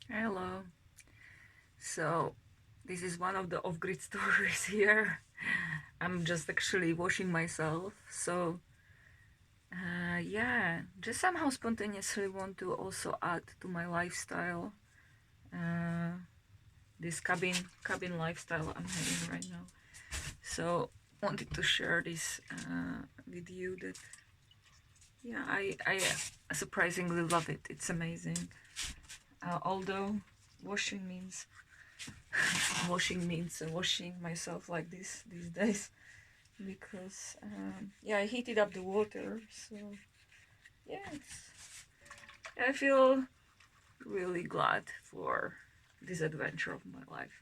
Hello. So, this is one of the off-grid stories here. I'm just actually washing myself. So, yeah, just somehow spontaneously want to also add to my lifestyle. Uh, this cabin lifestyle I'm having right now. So, wanted to share this with you. That yeah, I surprisingly love it. It's amazing. Although washing means washing myself like this these days because yeah, I heated up the water. So yeah, I feel really glad for this adventure of my life.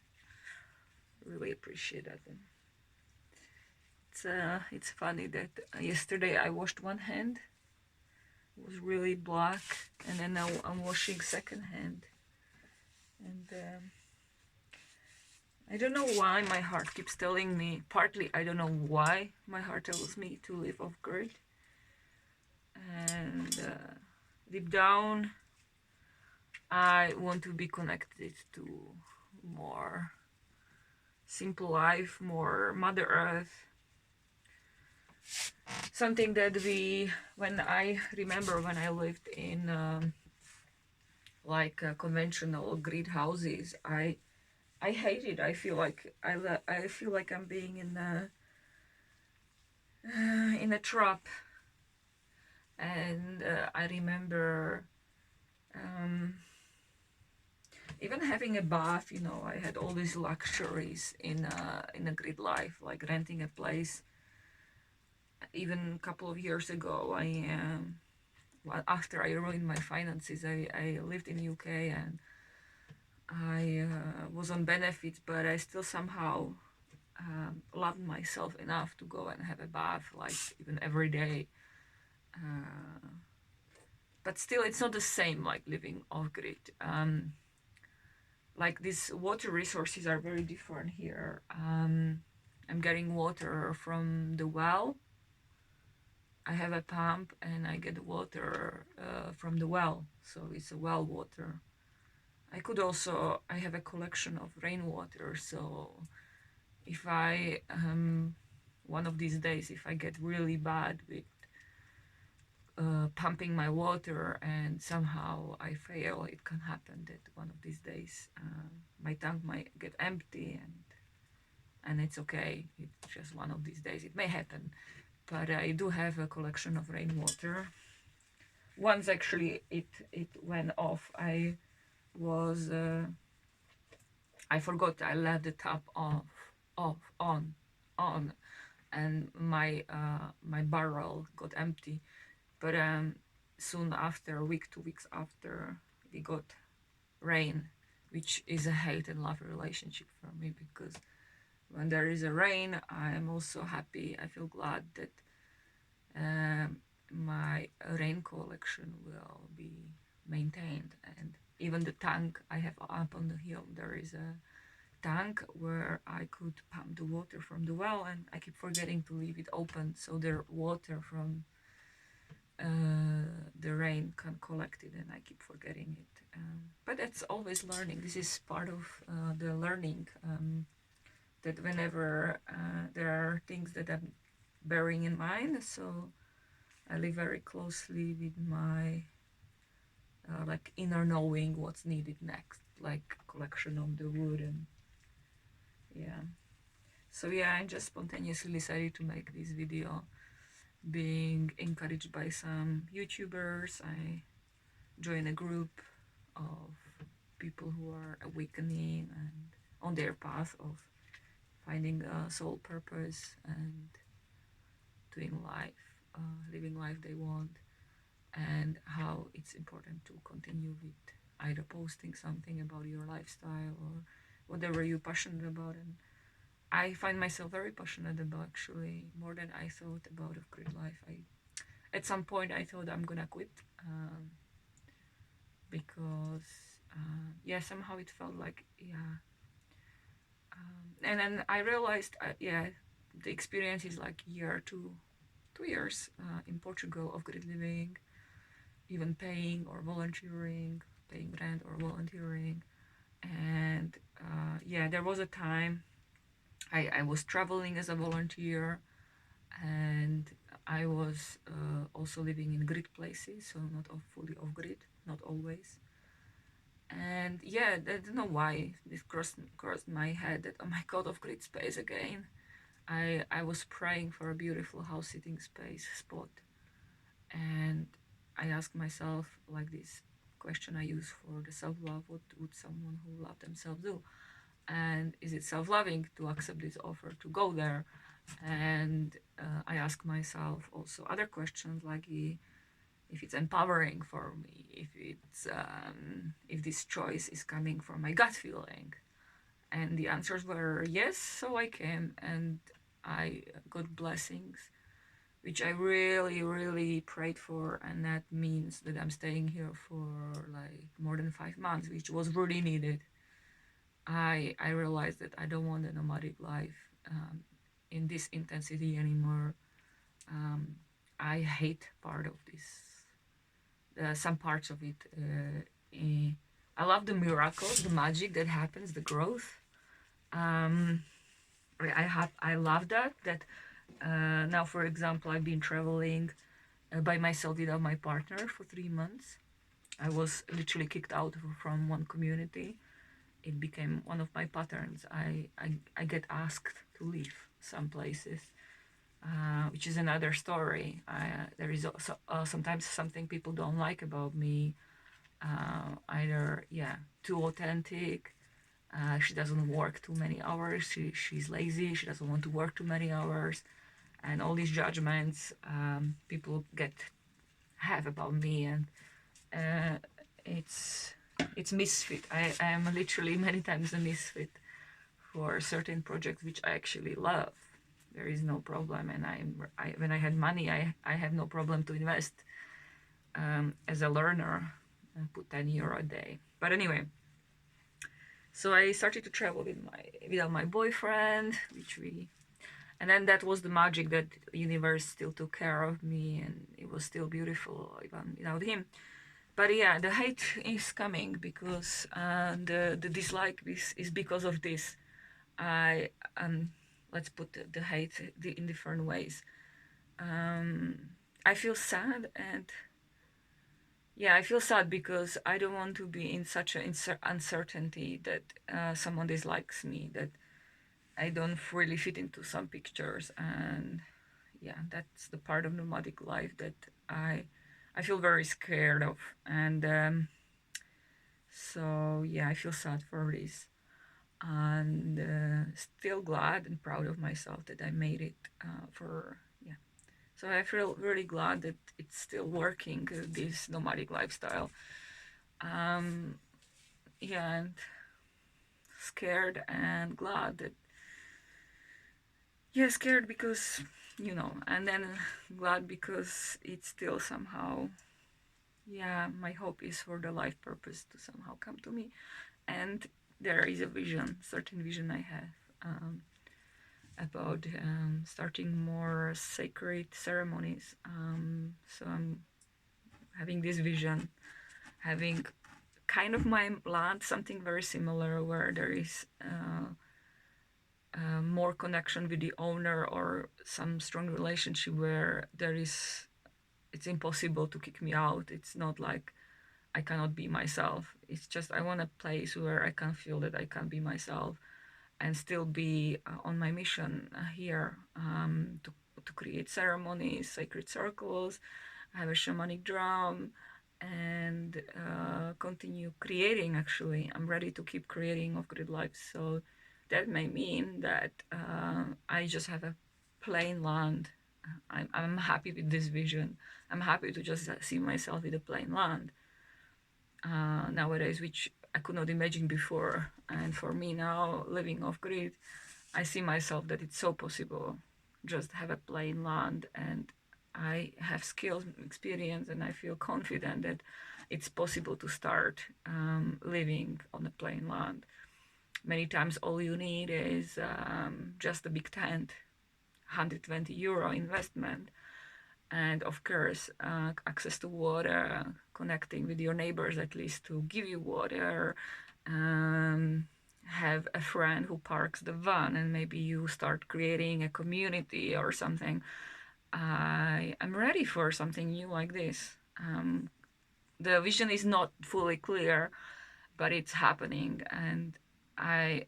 Really appreciate that. And it's funny that yesterday I washed one hand, it was really black, and then now I'm washing second hand, and I don't know why my heart keeps telling me. Partly, I don't know why my heart tells me to live off grid, and deep down, I want to be connected to more simple life, more Mother Earth. Something that when I remember when I lived in conventional grid houses, I hate it. I feel like I feel like I'm being in a trap, and I remember um, even having a bath. I had all these luxuries in a grid life, like renting a place. Even a couple of years ago, well, after I ruined my finances, I lived in UK, and I was on benefits, but I still somehow loved myself enough to go and have a bath, like even every day. Uh, but still, it's not the same like living off grid. Like these water resources are very different here. I'm getting water from the well. I have a pump and I get water from the well, so it's a well water. I have a collection of rainwater, so if one of these days, if I get really bad with pumping my water and somehow I fail, it can happen that one of these days my tank might get empty, and it's okay. It's just one of these days. It may happen, but I do have a collection of rainwater. Once actually it went off. Was I forgot I left the tap off on, and my barrel got empty. But soon after, a week, 2 weeks after, we got rain, which is a hate and love relationship for me, because when there is a rain, I am also happy. I feel glad that my rain collection will be maintained. And even the tank I have up on the hill, there is a tank where I could pump the water from the well, and I keep forgetting to leave it open so the water from the rain can collect it, and I keep forgetting it. But it's always learning. This is part of the learning, that whenever there are things that I'm bearing in mind, so I live very closely with my like inner knowing what's needed next, like collection of the wood. And yeah, so yeah, I just spontaneously decided to make this video, being encouraged by some YouTubers. I joined a group of people who are awakening and on their path of finding a soul purpose and doing life, living life they want, and how it's important to continue with either posting something about your lifestyle or whatever you're passionate about. And I find myself very passionate about, actually, more than I thought, about of grid life. At some point I thought I'm gonna quit, because yeah, somehow it felt like, yeah. And then I realized, yeah, the experience is like year to 2 years in Portugal of grid living, even paying or volunteering, paying rent or volunteering. And yeah, there was a time I was traveling as a volunteer, and I was also living in grid places, so not fully off grid, not always. And yeah, I don't know why this crossed my head that, oh my god, off grid space again. I was praying for a beautiful house sitting space spot, and I asked myself like this question I use for the self love: what would someone who loved themselves do? And is it self loving to accept this offer to go there? And I ask myself also other questions like if it's empowering for me, if this choice is coming from my gut feeling. And the answers were yes, so I came and I got blessings, which I really, really prayed for, and that means that I'm staying here for like more than 5 months, which was really needed. I realized that I don't want a nomadic life in this intensity anymore. I hate part of this, some parts of it. I love the miracles, the magic that happens, the growth. I love that. Now, for example, I've been traveling by myself without my partner for 3 months. I was literally kicked out from one community. It became one of my patterns. I get asked to leave some places, which is another story. There is also, sometimes something people don't like about me. Either, yeah, too authentic. She doesn't work too many hours. She's lazy. She doesn't want to work too many hours. And all these judgments people have about me, and uh, it's misfit. I am literally many times a misfit for certain projects which I actually love. There is no problem, and when I had money, I have no problem to invest as a learner and put €10 a day. But anyway, so I started to travel without my boyfriend, and then that was the magic that the universe still took care of me, and it was still beautiful even without him. But yeah, the hate is coming because the dislike is because of this. I let's put the hate in different ways. I feel sad, and yeah, I feel sad because I don't want to be in such an uncertainty that someone dislikes me, that I don't really fit into some pictures, and yeah, that's the part of nomadic life that I feel very scared of, and so yeah, I feel sad for this, and still glad and proud of myself that I made it for yeah. So I feel really glad that it's still working, this nomadic lifestyle. Yeah, and scared and glad that, yeah, scared because and then glad because it's still somehow, yeah, my hope is for the life purpose to somehow come to me, and there is a certain vision I have about starting more sacred ceremonies. So I'm having this vision, having kind of my land, something very similar where there is more connection with the owner, or some strong relationship where it's impossible to kick me out. It's not like I cannot be myself. It's just I want a place where I can feel that I can be myself and still be on my mission here, to create ceremonies, sacred circles, have a shamanic drum, and continue creating. Actually, I'm ready to keep creating off grid life. So that may mean that I just have a plain land. I'm happy with this vision. I'm happy to just see myself with a plain land nowadays, which I could not imagine before. And for me now, living off grid, I see myself that it's so possible. Just have a plain land, and I have skills, experience, and I feel confident that it's possible to start living on a plain land. Many times, all you need is just a big tent, €120 investment, and of course access to water, connecting with your neighbors at least to give you water, um, have a friend who parks the van, and maybe you start creating a community or something. I am ready for something new like this. The vision is not fully clear, but it's happening, and I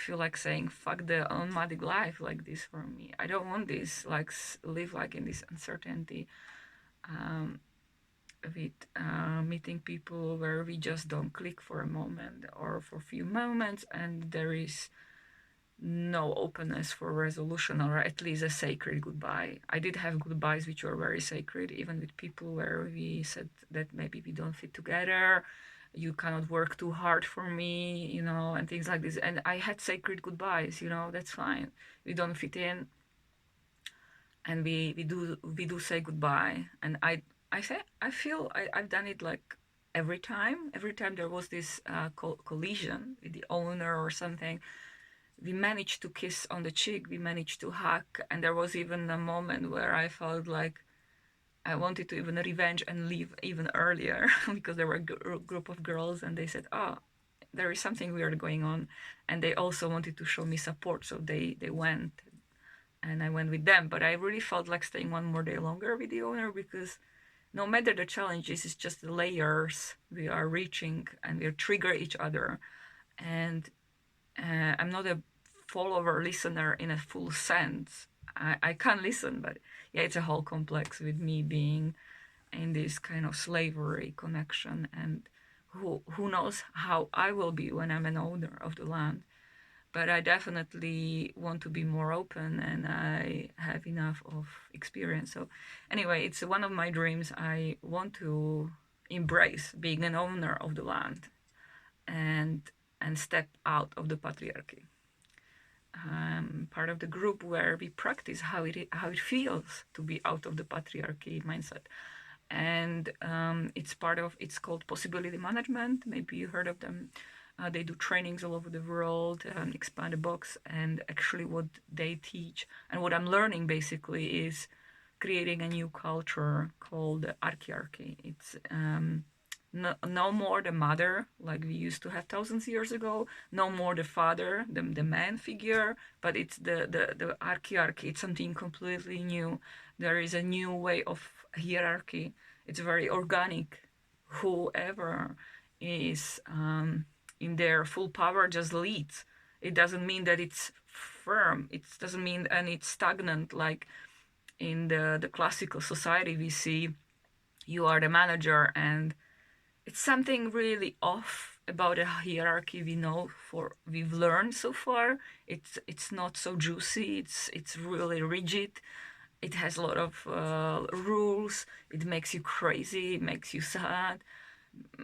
feel like saying fuck the nomadic life like this for me. I don't want this, like live like in this uncertainty, um, with meeting people where we just don't click for a moment or for a few moments, and there is no openness for resolution, or at least a sacred goodbye. I did have goodbyes which were very sacred, even with people where we said that maybe we don't fit together, you cannot work too hard for me, and things like this. And I had sacred goodbyes, that's fine. We don't fit in, and we do say goodbye. And I feel I've done it like every time there was this collision with the owner or something. We managed to kiss on the cheek, we managed to hug, and there was even a moment where I felt like I wanted to even revenge and leave even earlier because there were a group of girls and they said, oh, there is something weird going on. And they also wanted to show me support, so they went, and I went with them. But I really felt like staying one more day longer with the owner, because no matter the challenges, it's just the layers we are reaching and we trigger each other. And I'm not a follower listener in a full sense. I can listen, but yeah, it's a whole complex with me being in this kind of slavery connection, and who knows how I will be when I'm an owner of the land. But I definitely want to be more open, and I have enough of experience. So anyway, it's one of my dreams. I want to embrace being an owner of the land, and step out of the patriarchy. Part of the group where we practice how it feels to be out of the patriarchy mindset, and it's called possibility management. Maybe you heard of them. They do trainings all over the world, expand the box, and actually what they teach and what I'm learning basically is creating a new culture called archiarchy. It's no more the mother like we used to have thousands of years ago, no more the father, the man figure, but it's the archiarchy. It's something completely new. There is a new way of hierarchy. It's very organic. Whoever is in their full power just leads. It doesn't mean that it's firm. It doesn't mean and it's stagnant like in the classical society we see. You are the manager, and it's something really off about a hierarchy we've learned so far. It's not so juicy. It's really rigid. It has a lot of rules. It makes you crazy. It makes you sad.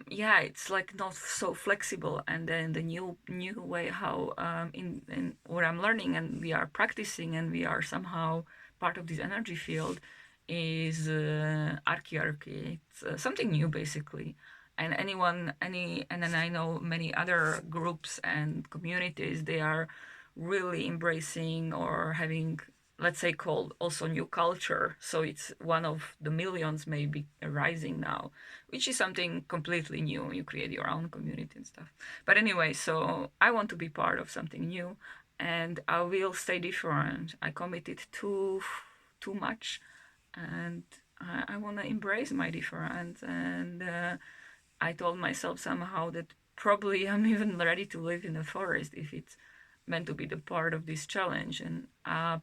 Yeah, it's like not so flexible. And then the new way how in what I'm learning and we are practicing and we are somehow part of this energy field is archiarchy. It's something new basically. And and then I know many other groups and communities, they are really embracing or having, let's say, called also new culture. So it's one of the millions maybe arising now, which is something completely new. You create your own community and stuff. But anyway, so I want to be part of something new, and I will stay different. I committed too much, and I want to embrace my difference. And I told myself somehow that probably I'm even ready to live in the forest if it's meant to be the part of this challenge. And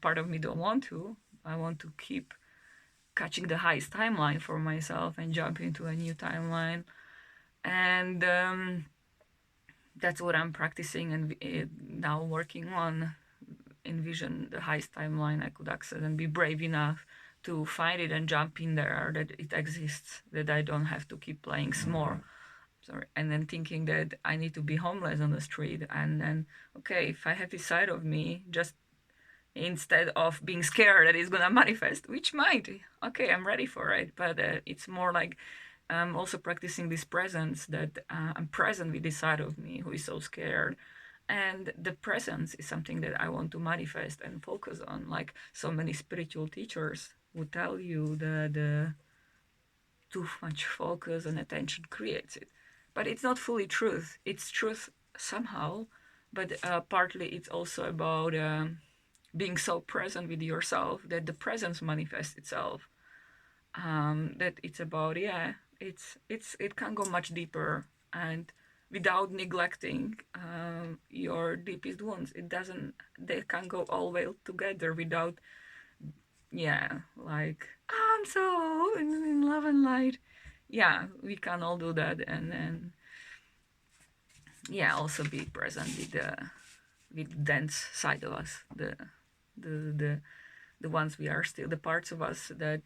part of me don't want to. I want to keep catching the highest timeline for myself and jump into a new timeline. And that's what I'm practicing and now working on. Envision the highest timeline I could access and be brave enough to find it and jump in there, that it exists, that I don't have to keep playing small. Sorry. And then thinking that I need to be homeless on the street, and then okay, if I have this side of me, just instead of being scared that it's gonna manifest, which might, okay, I'm ready for it, but it's more like I'm also practicing this presence, that I'm present with this side of me who is so scared. And the presence is something that I want to manifest and focus on, like so many spiritual teachers who tell you that too much focus and attention creates it. But it's not fully truth. It's truth somehow, but partly it's also about being so present with yourself that the presence manifests itself. That it's about, yeah, it can go much deeper, and without neglecting your deepest wounds. It doesn't. They can go all well together without, yeah, like, "Oh, I'm so in love and light." Yeah, we can all do that, and then, yeah, also be present with the dense side of us, the the the ones we are still, the parts of us that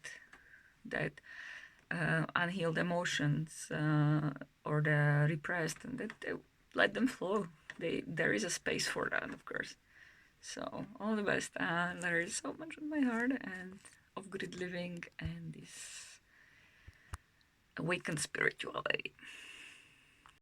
unhealed emotions or the repressed, and that they let them flow. There is a space for that, of course. So all the best. There is so much on my heart and of good living and this awakened spirituality.